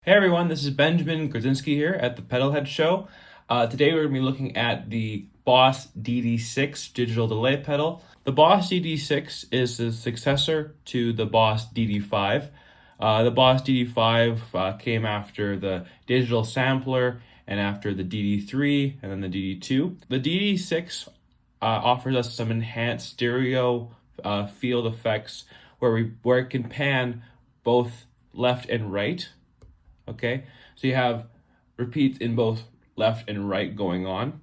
Hey everyone, this is Benjamin Grzinski here at the Pedalhead Show. Today we're going to be looking at the Boss DD-6 digital delay pedal. The Boss DD-6 is the successor to the Boss DD-5. The Boss DD-5 came after the digital sampler and after the DD-3 and then the DD-2. The DD-6 offers us some enhanced stereo field effects where it can pan both left and right. Okay, so you have repeats in both left and right going on,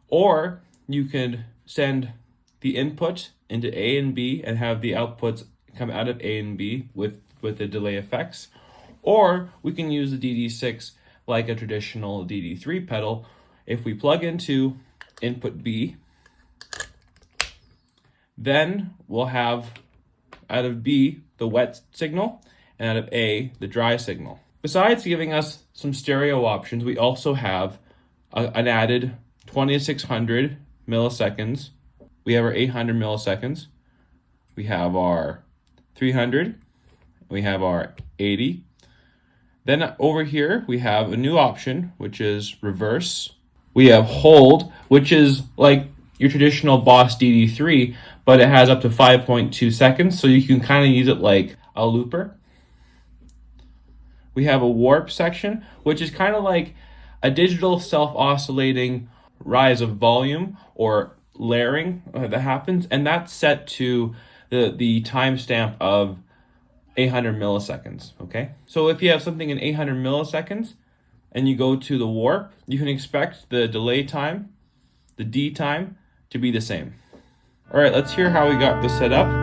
or you can send the input into A and B and have the outputs come out of A and B with the delay effects, or we can use the DD-6 like a traditional DD-3 pedal. If we plug into input B, then we'll have out of B the wet signal and out of A the dry signal. Besides giving us some stereo options, we also have an added 2600 milliseconds. We have our 800 milliseconds. We have our 300. We have our 80. Then over here, we have a new option, which is reverse. We have hold, which is like your traditional Boss DD3, but it has up to 5.2 seconds, so you can kind of use it like a looper. We have a warp section, which is kind of like a digital self-oscillating rise of volume or layering that happens, and that's set to the timestamp of 800 milliseconds, okay? So if you have something in 800 milliseconds and you go to the warp, you can expect the delay time, the D time, to be the same. All right, let's hear how we got this set up.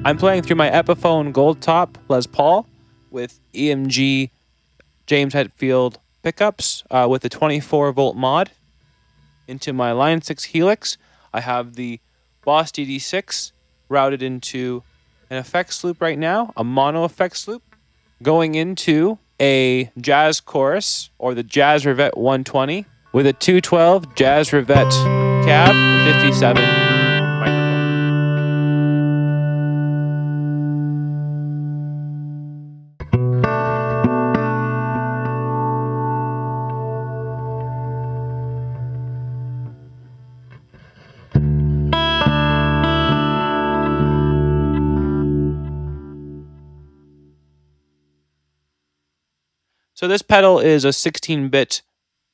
I'm playing through my Epiphone Gold Top Les Paul with EMG James Hetfield pickups with a 24-volt mod. Into my Line 6 Helix, I have the Boss DD-6 routed into an effects loop right now, a mono effects loop, going into a jazz chorus, or the Jazz Revette 120, with a 212 Jazz Revette cab, 57 microphone. So this pedal is a 16-bit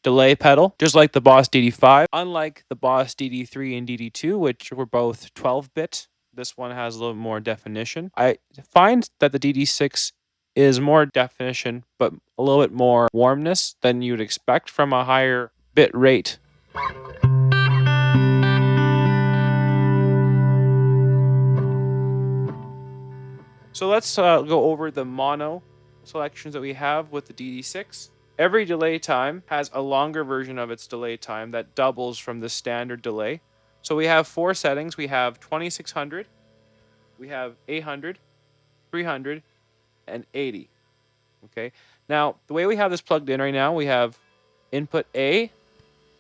delay pedal, just like the Boss DD-5. Unlike the Boss DD-3 and DD-2, which were both 12-bit, this one has a little more definition. I find that the DD-6 is more definition, but a little bit more warmness than you'd expect from a higher bit rate. So let's go over the mono selections that we have with the DD-6. Every delay time has a longer version of its delay time that doubles from the standard delay. So we have 4 settings. We have 2600, we have 800, 300, and 80. Okay. Now, the way we have this plugged in right now, we have input A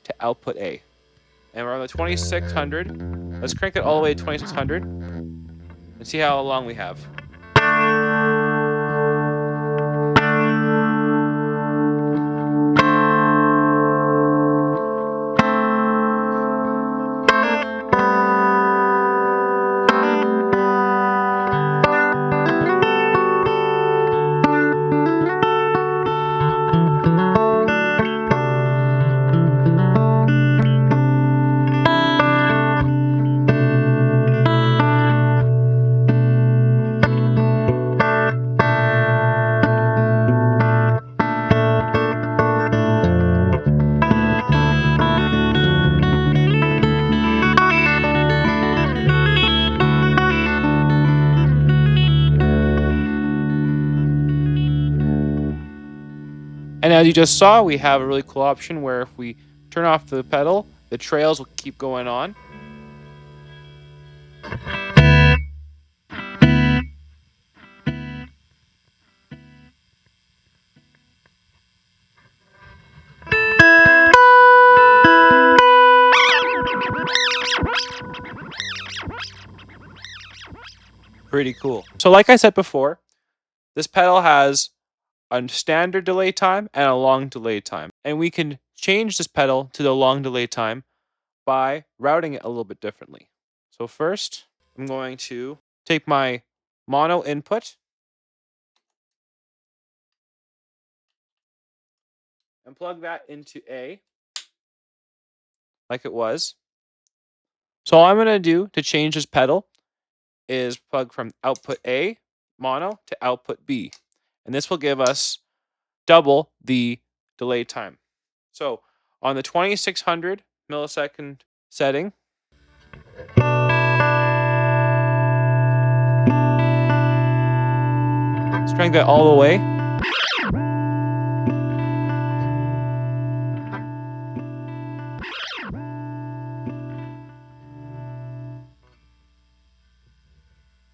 to output A. And we're on the 2600. Let's crank it all the way to 2600 and see how long we have. And as you just saw, we have a really cool option where if we turn off the pedal, the trails will keep going on. Pretty cool. So like I said before, this pedal has a standard delay time and a long delay time. And we can change this pedal to the long delay time by routing it a little bit differently. So first, I'm going to take my mono input and plug that into A like it was. So all I'm going to do to change this pedal is plug from output A, mono, to output B. And this will give us double the delay time. So on the 2600 millisecond setting, strength that all the way.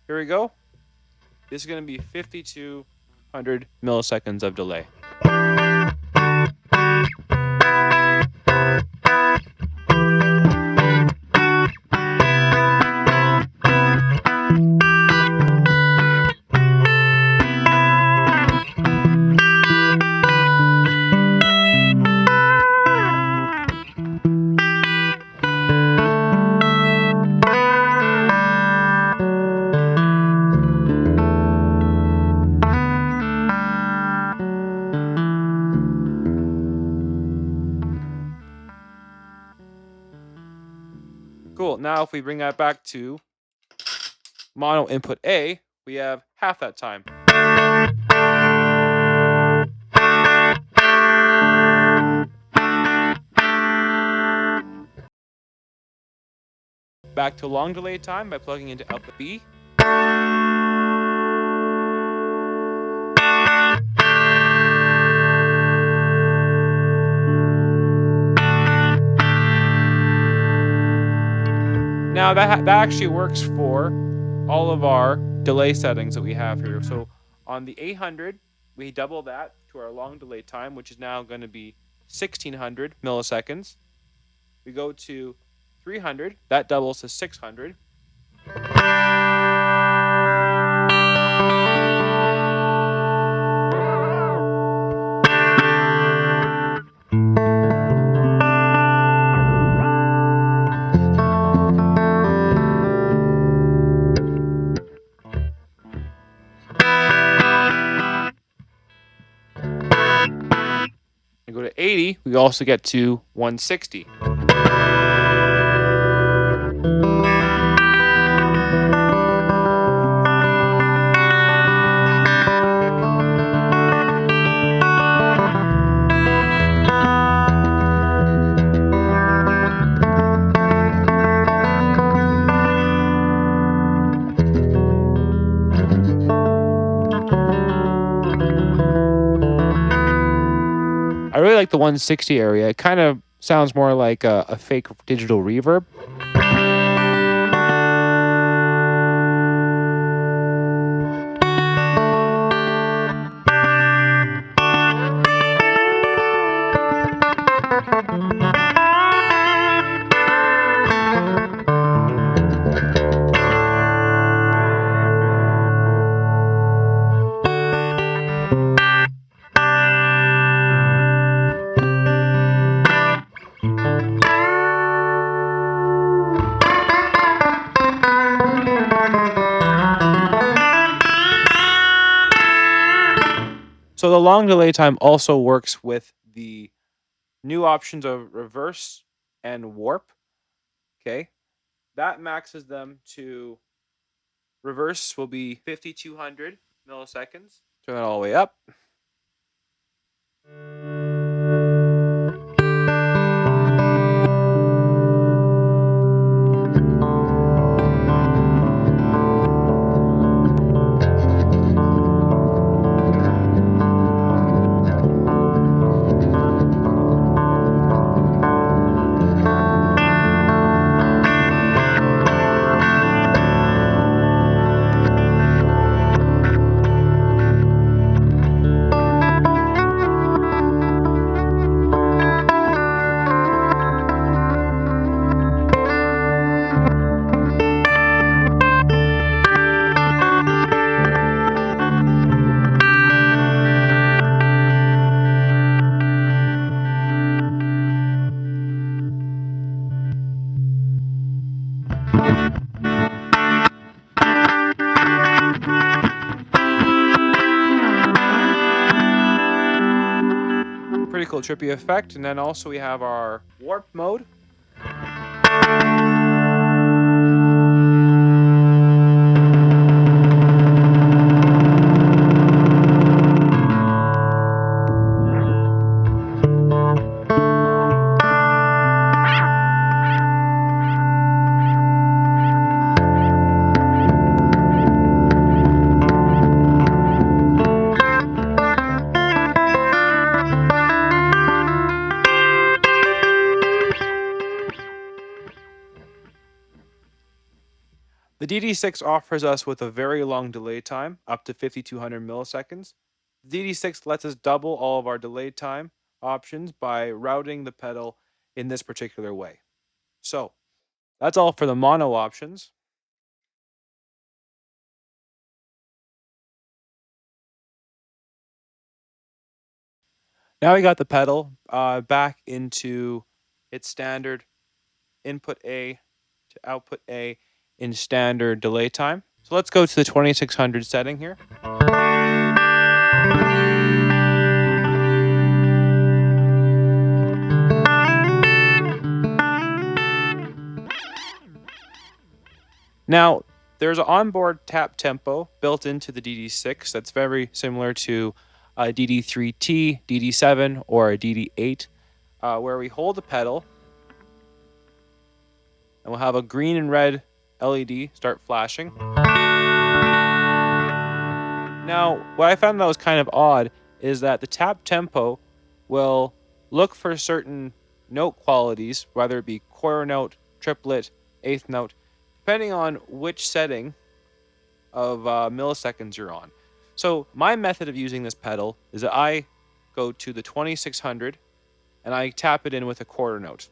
Here we go. This is going to be 5200 milliseconds of delay. Cool. Now if we bring that back to mono input A, we have half that time. Back to long delay time by plugging into output B. Now that actually works for all of our delay settings that we have here. So on the 800, we double that to our long delay time, which is now going to be 1600 milliseconds. We go to 300, that doubles to 600. And go to 80, we also get to 160. I really like the 160 area. It kind of sounds more like a fake digital reverb. So the long delay time also works with the new options of reverse and warp. Okay, that maxes them to reverse will be 5200 milliseconds. Turn that all the way up. pretty cool trippy effect. And then also we have our warp mode. The DD-6 offers us with a very long delay time, up to 5200 milliseconds. The DD-6 lets us double all of our delay time options by routing the pedal in this particular way. So, that's all for the mono options. Now we got the pedal back into its standard input A to output A in standard delay time. So let's go to the 2600 setting here. Now, there's an onboard tap tempo built into the DD-6 that's very similar to a DD-3T, DD-7, or a DD-8, where we hold the pedal and we'll have a green and red LED start flashing. Now, what I found that was kind of odd is that the tap tempo will look for certain note qualities, whether it be quarter note, triplet, eighth note, depending on which setting of milliseconds you're on. So my method of using this pedal is that I go to the 2600 and I tap it in with a quarter note.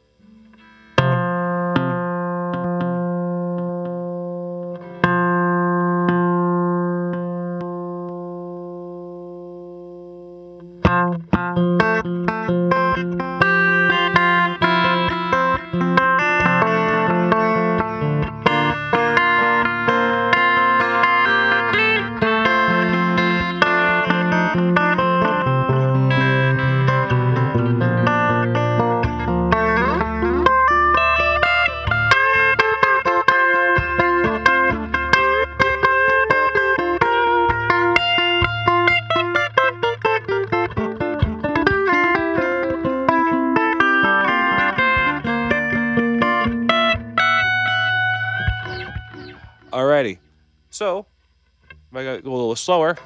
Alrighty, so if I go a little slower.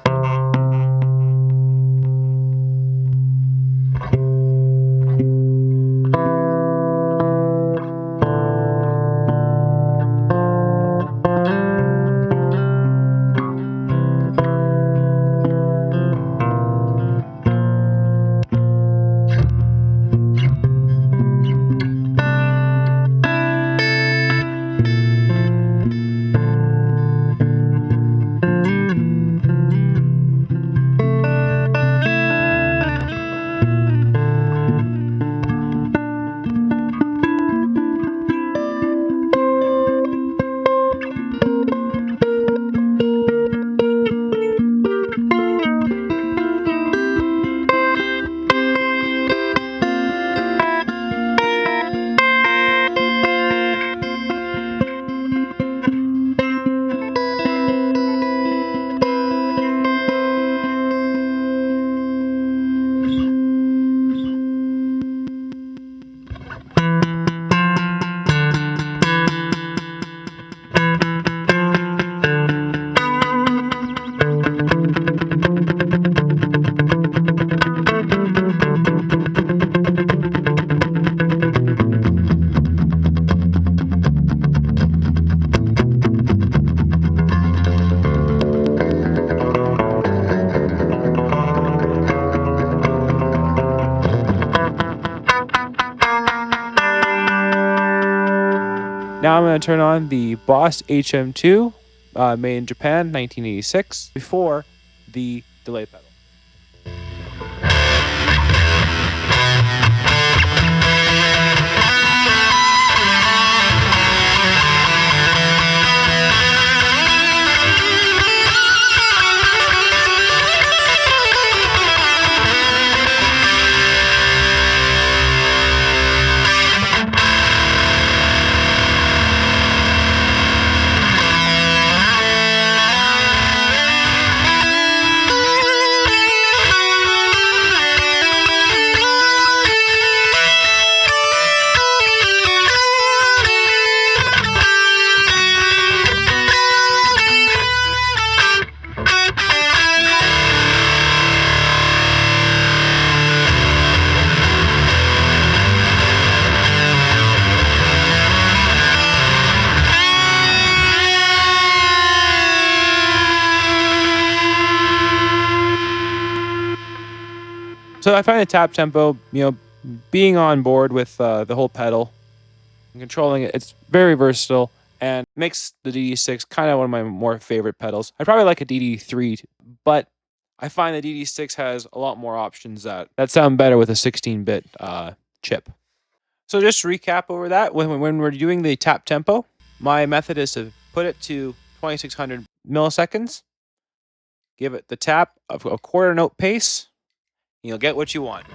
Now I'm going to turn on the Boss HM2, made in Japan, 1986, before the delay pedal. So I find the tap tempo, being on board with the whole pedal and controlling it, it's very versatile and makes the DD-6 kind of one of my more favorite pedals. I probably like a DD-3, but I find the DD-6 has a lot more options that sound better with a 16-bit chip. So just to recap over that, when we're doing the tap tempo, my method is to put it to 2600 milliseconds, give it the tap of a quarter note pace, and you'll get what you want.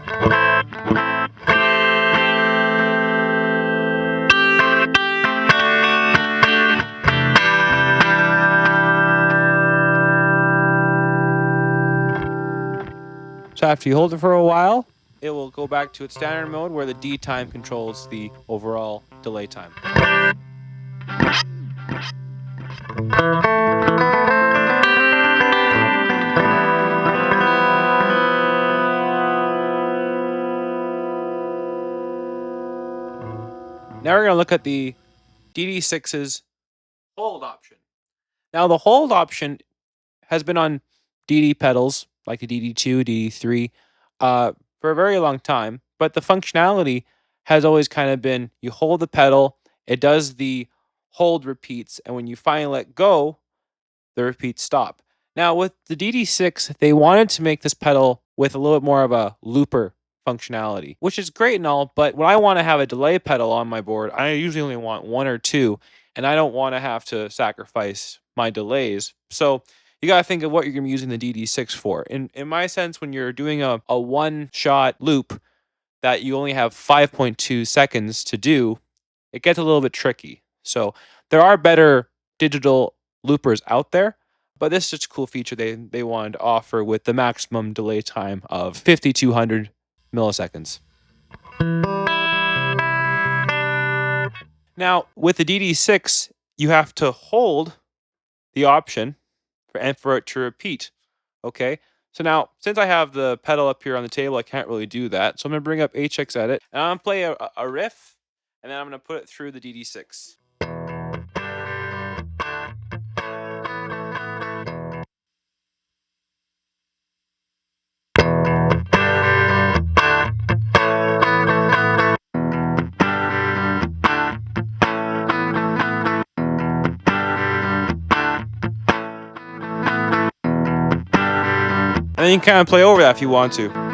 So after you hold it for a while, it will go back to its standard mode where the D time controls the overall delay time. Now we're going to look at the DD6's hold option. Now the hold option has been on DD pedals like the DD2, DD3 for a very long time, but the functionality has always kind of been you hold the pedal, it does the hold repeats, and when you finally let go, the repeats stop. Now with the DD6, they wanted to make this pedal with a little bit more of a looper functionality, which is great and all, but when I want to have a delay pedal on my board, I usually only want one or two, and I don't want to have to sacrifice my delays. So you got to think of what you're going to be using the DD6 for. In my sense, when you're doing a one-shot loop that you only have 5.2 seconds to do, it gets a little bit tricky. So there are better digital loopers out there, but this is just a cool feature they wanted to offer with the maximum delay time of 5,200 milliseconds. Now, with the DD6, you have to hold the option for it to repeat. Okay, so now since I have the pedal up here on the table, I can't really do that. So I'm going to bring up P.H.S Edit, and I'm going to play a riff, and then I'm going to put it through the DD6. And then you can kind of play over that if you want to.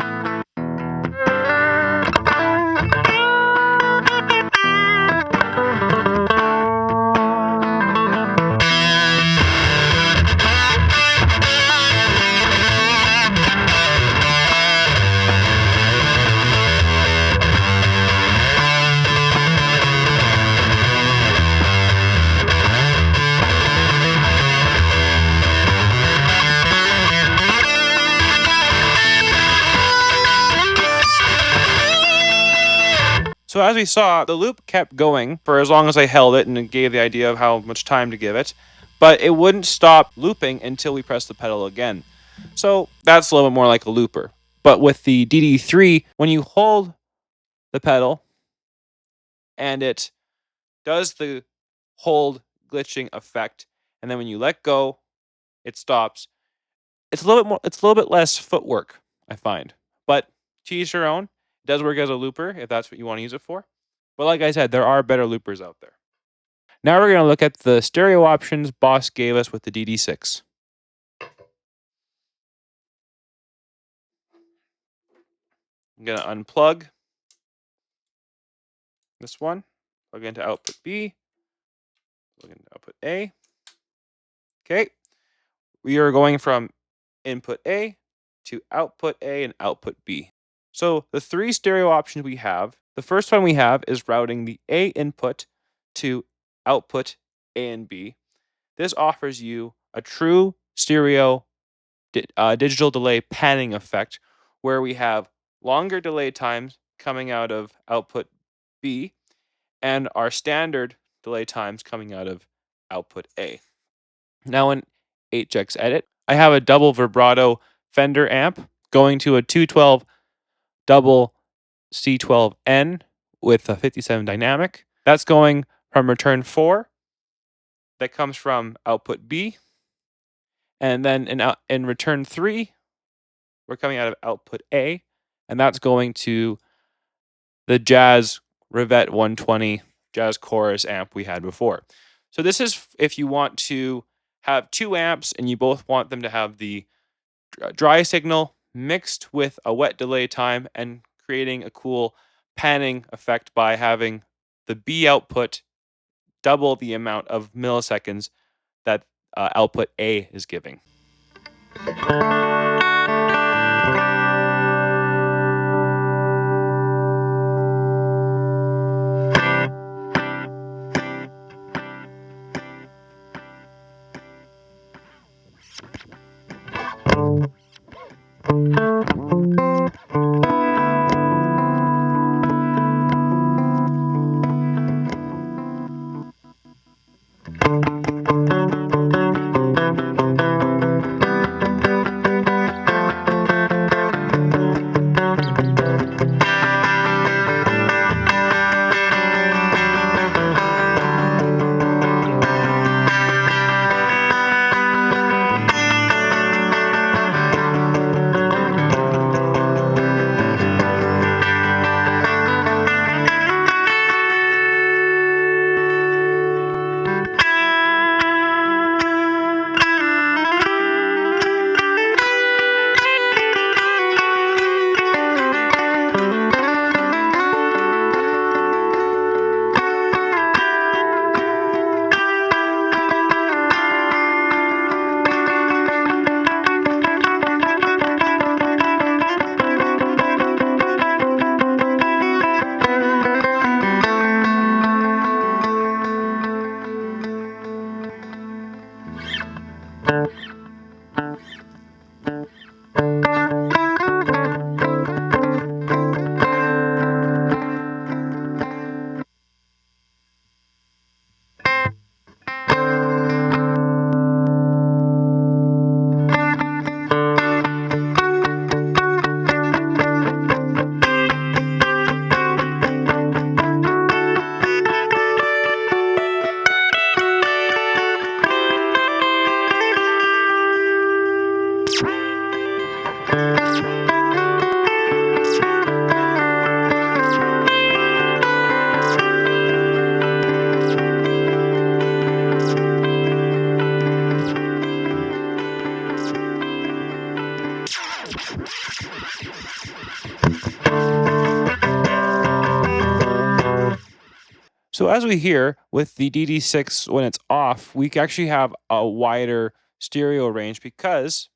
So as we saw, the loop kept going for as long as I held it, and it gave the idea of how much time to give it, but it wouldn't stop looping until we pressed the pedal again. So that's a little bit more like a looper. But with the DD3, when you hold the pedal and it does the hold glitching effect, and then when you let go, it stops. It's a little bit less footwork, I find. But to each your own. It does work as a looper if that's what you want to use it for. But like I said, there are better loopers out there. Now we're going to look at the stereo options Boss gave us with the DD6. I'm going to unplug this one, plug into output B, plug into output A. Okay, we are going from input A to output A and output B. So the three stereo options we have, the first one we have is routing the A input to output A and B. This offers you a true stereo digital delay panning effect where we have longer delay times coming out of output B and our standard delay times coming out of output A. Now in P.H.S Edit, I have a double vibrato Fender amp going to a 212 double C12N with a 57 dynamic. That's going from return 4 that comes from output B. And then in return 3, we're coming out of output A. and that's going to the Jazz Rivette 120 Jazz Chorus amp we had before. So this is if you want to have 2 amps and you both want them to have the dry signal mixed with a wet delay time and creating a cool panning effect by having the B output double the amount of milliseconds that output A is giving. So as we hear with the DD-6 when it's off, we actually have a wider stereo range because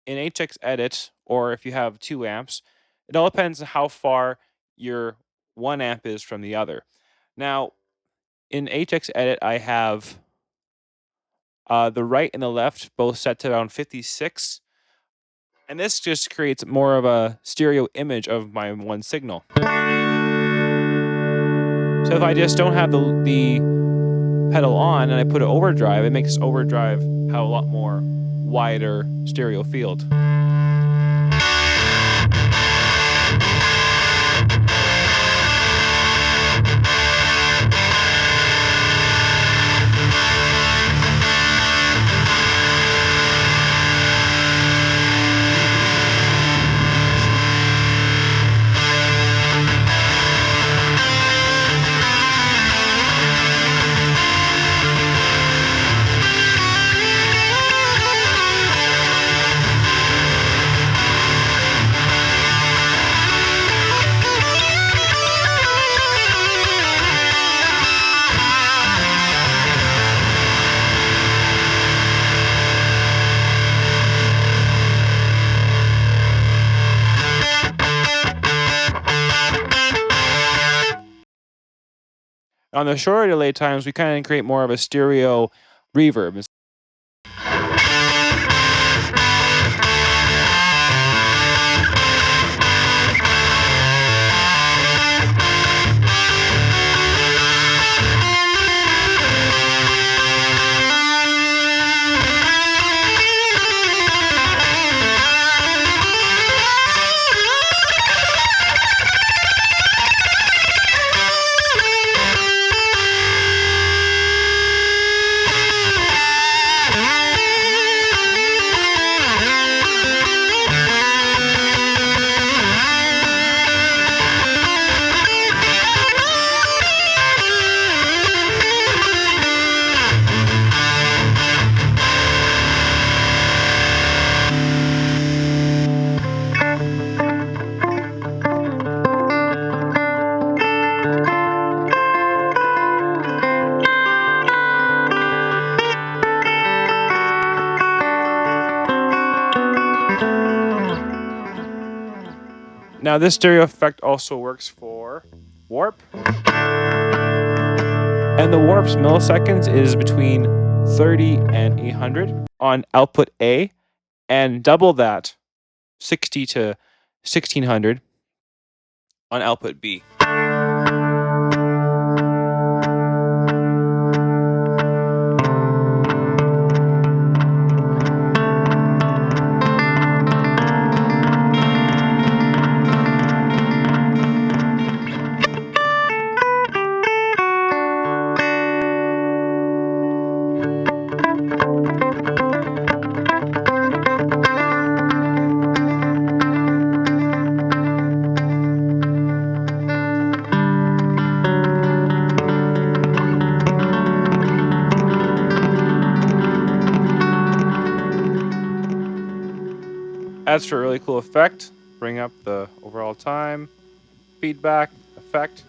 in HX Edit, or if you have 2 amps, it all depends on how far your 1 amp is from the other. Now, in HX Edit, I have the right and the left both set to around 56, and this just creates more of a stereo image of my one signal. So if I just don't have the pedal on and I put it overdrive, it makes overdrive have a lot more wider stereo field. On the shorter delay times, we kind of create more of a stereo reverb. Now this stereo effect also works for warp. And the warp's milliseconds is between 30 and 800 on output A, and double that, 60 to 1600 on output B. Adds for a really cool effect. Bring up the overall time, feedback, effect.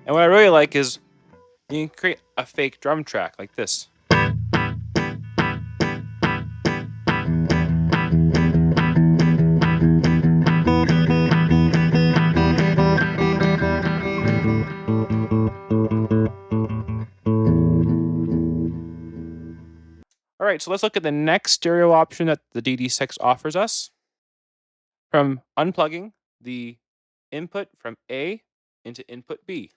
And what I really like is you can create a fake drum track like this. All right, so let's look at the next stereo option that the DD-6 offers us. From unplugging the input from A into input B.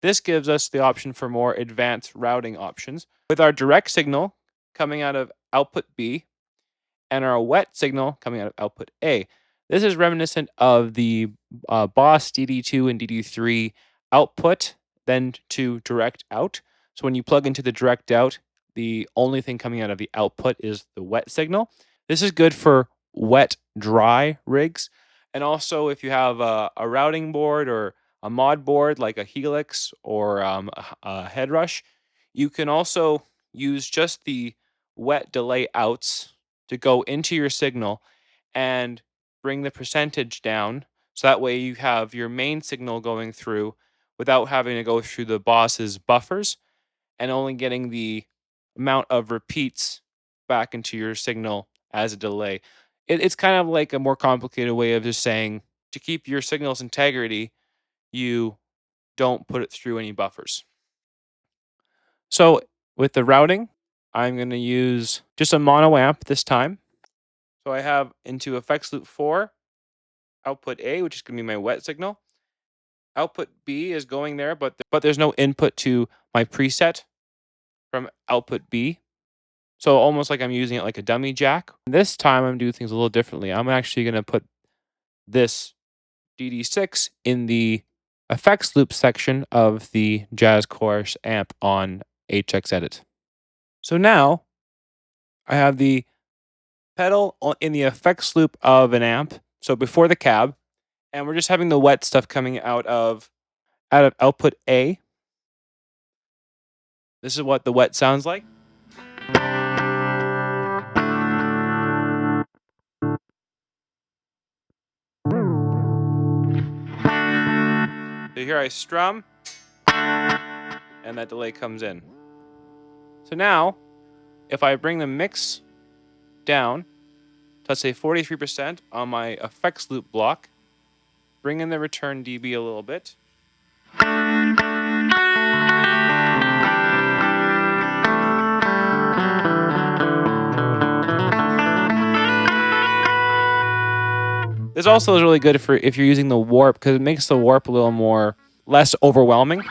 This gives us the option for more advanced routing options, with our direct signal coming out of output B and our wet signal coming out of output A. This is reminiscent of the Boss DD2 and DD3 output, then to direct out. So when you plug into the direct out, the only thing coming out of the output is the wet signal. This is good for wet, dry rigs. And also if you have a routing board or a mod board like a Helix or a head rush, you can also use just the wet delay outs to go into your signal and bring the percentage down. So that way you have your main signal going through without having to go through the Boss's buffers and only getting the amount of repeats back into your signal as a delay. It's kind of like a more complicated way of just saying to keep your signal's integrity, you don't put it through any buffers. So with the routing, I'm going to use just a mono amp this time. So I have into effects loop 4, output A, which is going to be my wet signal. Output B is going there, but there's no input to my preset from output B. So almost like I'm using it like a dummy jack. This time I'm doing things a little differently. I'm actually going to put this DD-6 in the effects loop section of the Jazz Chorus amp on HX Edit. So now I have the pedal in the effects loop of an amp, so before the cab, and we're just having the wet stuff coming out of output A. This is what the wet sounds like. So here I strum, and that delay comes in. So now, if I bring the mix down to, let's say, 43% on my effects loop block, bring in the return dB a little bit. This also is really good for if you're using the warp, because it makes the warp a little more less overwhelming.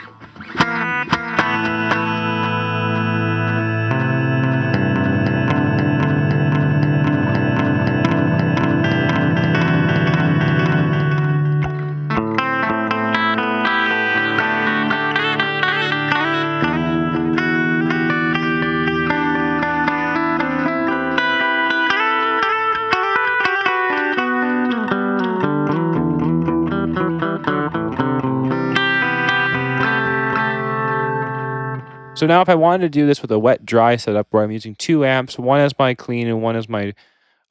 So now if I wanted to do this with a wet-dry setup where I'm using 2 amps, one as my clean and one as my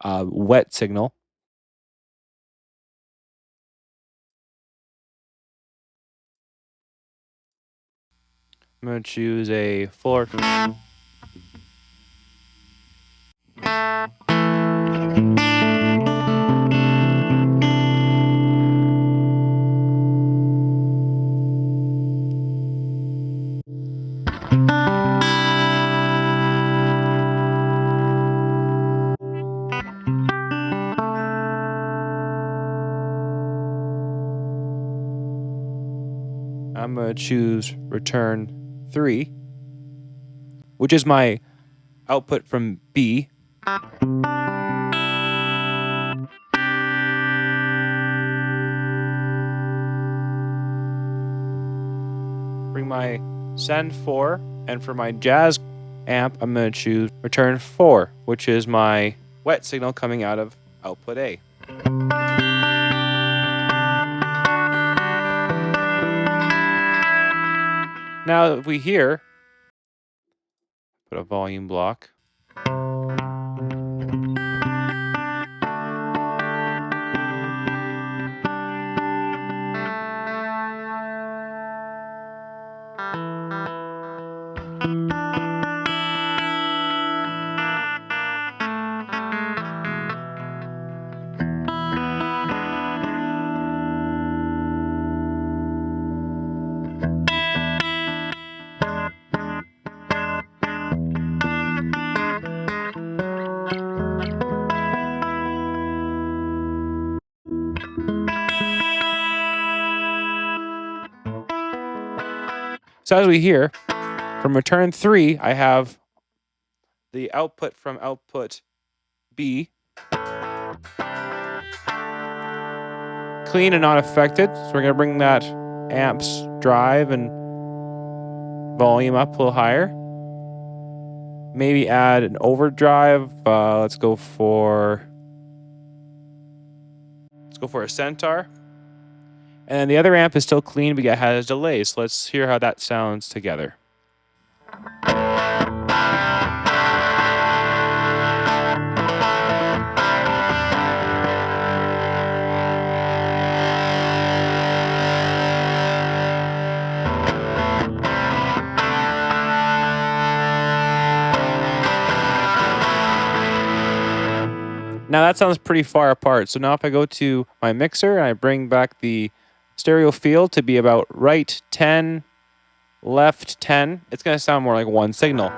wet signal. I'm going to choose a fuller. I'm going to choose return 3, which is my output from B. Bring my send 4, and for my jazz amp, I'm going to choose return 4, which is my wet signal coming out of output A. Now if we hear, put a volume block. So as we hear, from return 3, I have the output from output B, clean and not affected. So we're going to bring that amps drive and volume up a little higher. Maybe add an overdrive. Let's go for a centaur. And then the other amp is still clean, but it has delay. So let's hear how that sounds together. Now that sounds pretty far apart. So now if I go to my mixer and I bring back the stereo field to be about right 10, left 10, it's going to sound more like one signal.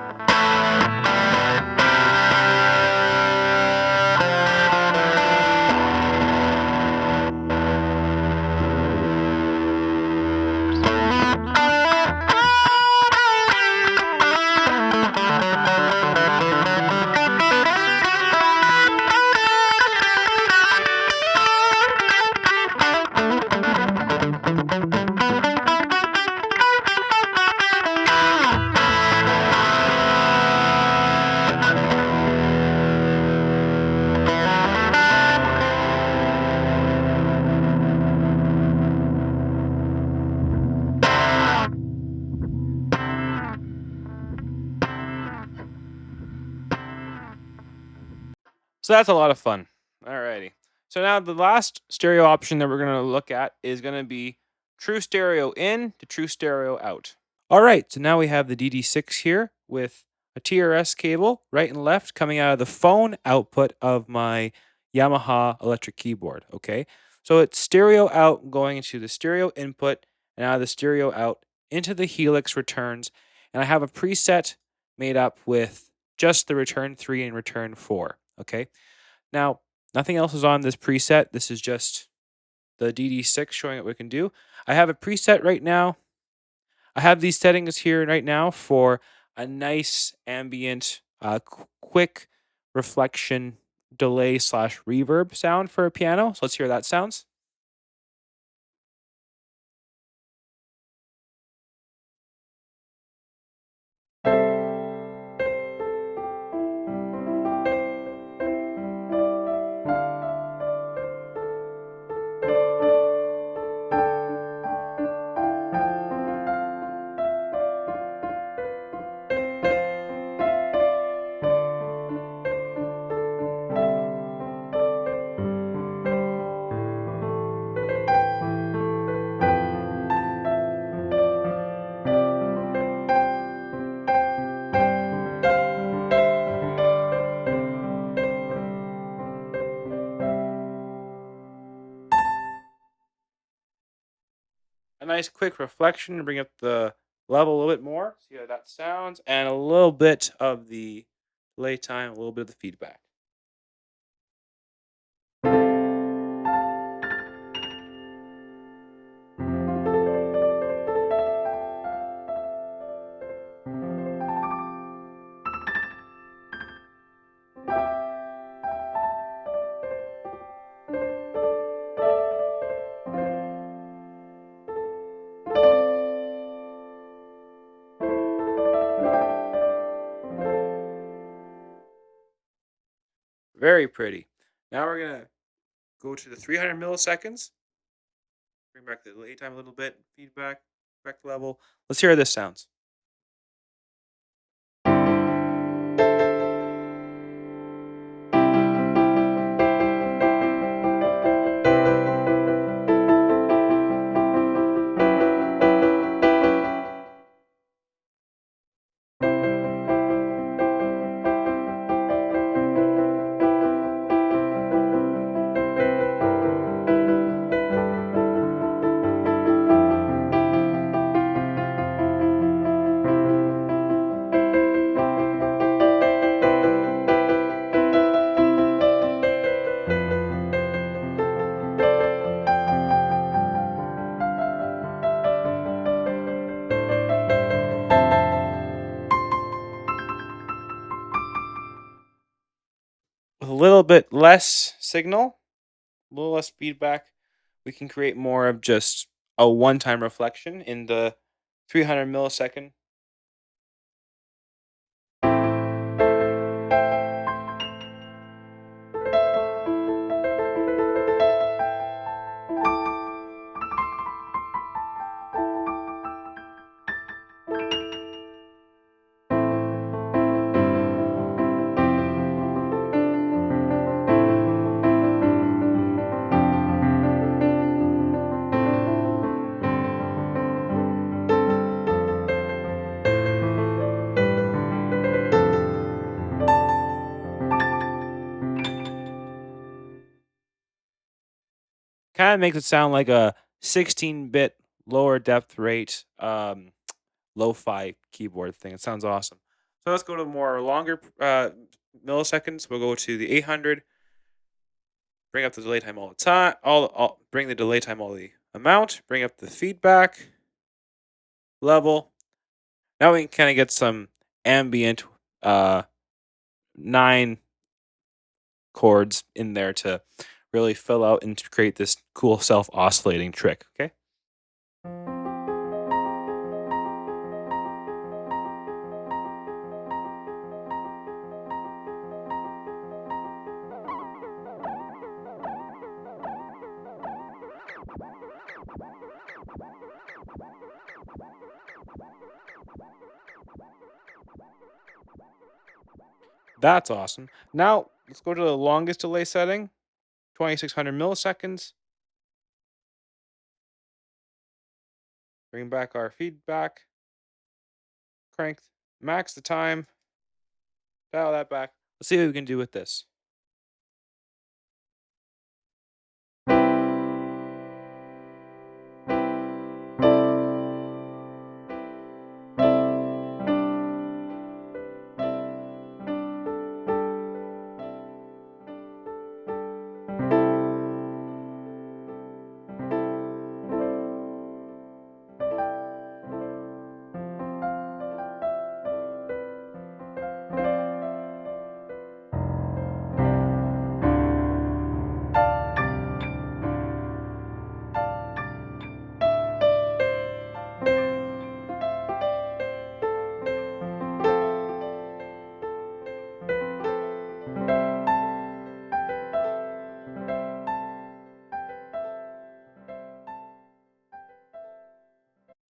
So that's a lot of fun. Alrighty. So now the last stereo option that we're going to look at is going to be true stereo in to true stereo out. All right, so now we have the DD-6 here with a TRS cable right and left coming out of the phone output of my Yamaha electric keyboard, okay? So it's stereo out going into the stereo input and out of the stereo out into the Helix returns. And I have a preset made up with just the return 3 and return 4, okay? Now, nothing else is on this preset. This is just the DD-6 showing what we can do. I have a preset right now. I have these settings here right now for a nice ambient, quick reflection delay slash reverb sound for a piano. So let's hear that sounds. nice quick reflection and bring up the level a little bit more. See how that sounds, and a little bit of the delay time, a little bit of the feedback. Very pretty. Now we're gonna go to the 300 milliseconds. Bring back the delay time a little bit, feedback, correct level. Let's hear how this sounds. With a little bit less signal, a little less feedback, we can create more of just a one-time reflection in the 300 millisecond. Kind of makes it sound like a 16-bit lower depth rate lo-fi keyboard thing. It sounds awesome. So let's go to more longer milliseconds. We'll go to the 800. Bring up the delay time all the time. Bring the delay time all the amount. Bring up the feedback level. Now we can kind of get some ambient 9 chords in there to really fill out and to create this cool self-oscillating trick. Okay. That's awesome. Now let's go to the longest delay setting, 2600 milliseconds. Bring back our feedback. Crank, max the time. Dial that back. Let's see what we can do with this.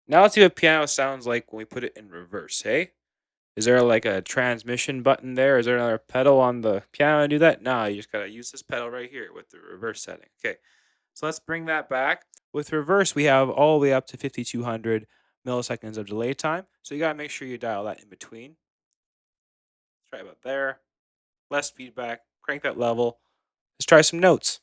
Now let's see what piano sounds like when we put it in reverse, hey? Is there like a transmission button there? Is there another pedal on the piano to do that? No, you just gotta use this pedal right here with the reverse setting. Okay, so let's bring that back. With reverse, we have all the way up to 5200 milliseconds of delay time. So you gotta make sure you dial that in between. Let's try about there. Less feedback, crank that level. Let's try some notes.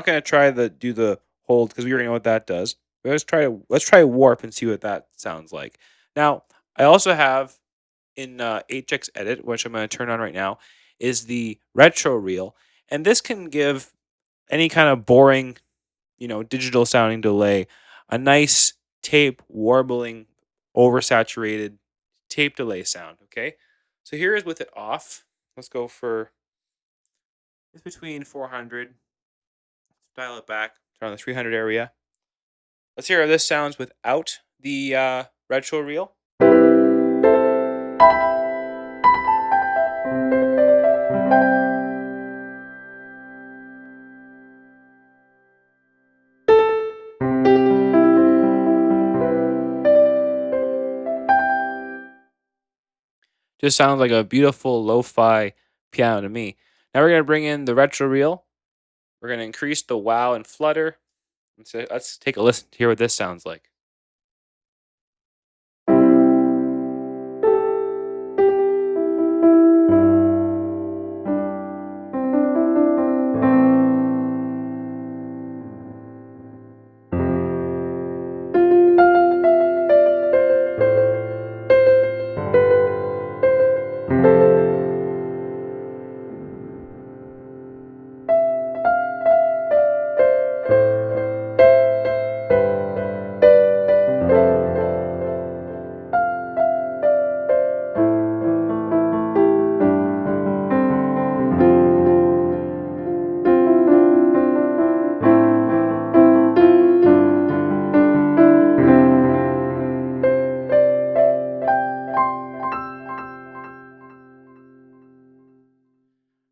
going to try do the hold because we already know what that does. But let's try warp and see what that sounds like. Now, I also have in HX Edit, which I'm going to turn on right now, is the retro reel, and this can give any kind of boring, digital sounding delay a nice tape warbling, oversaturated tape delay sound. Okay, so here is with it off. Let's go for it's between 400. Dial it back, turn on the 300 area. Let's hear how this sounds without the retro reel. Just sounds like a beautiful lo-fi piano to me. Now we're going to bring in the retro reel. We're going to increase the wow and flutter. So let's take a listen to hear what this sounds like.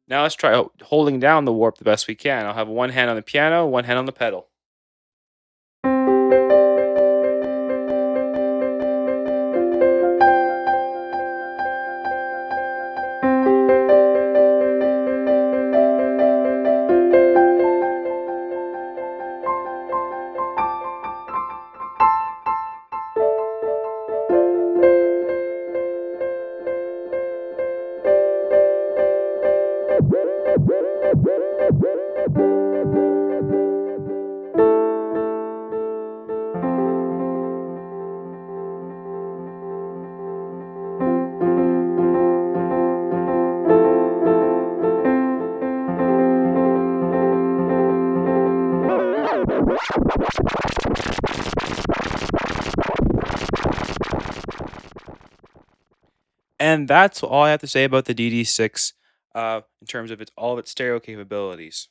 Now let's try holding down the warp the best we can. I'll have one hand on the piano, one hand on the pedal. And that's all I have to say about the DD-6 in terms of all of its stereo capabilities.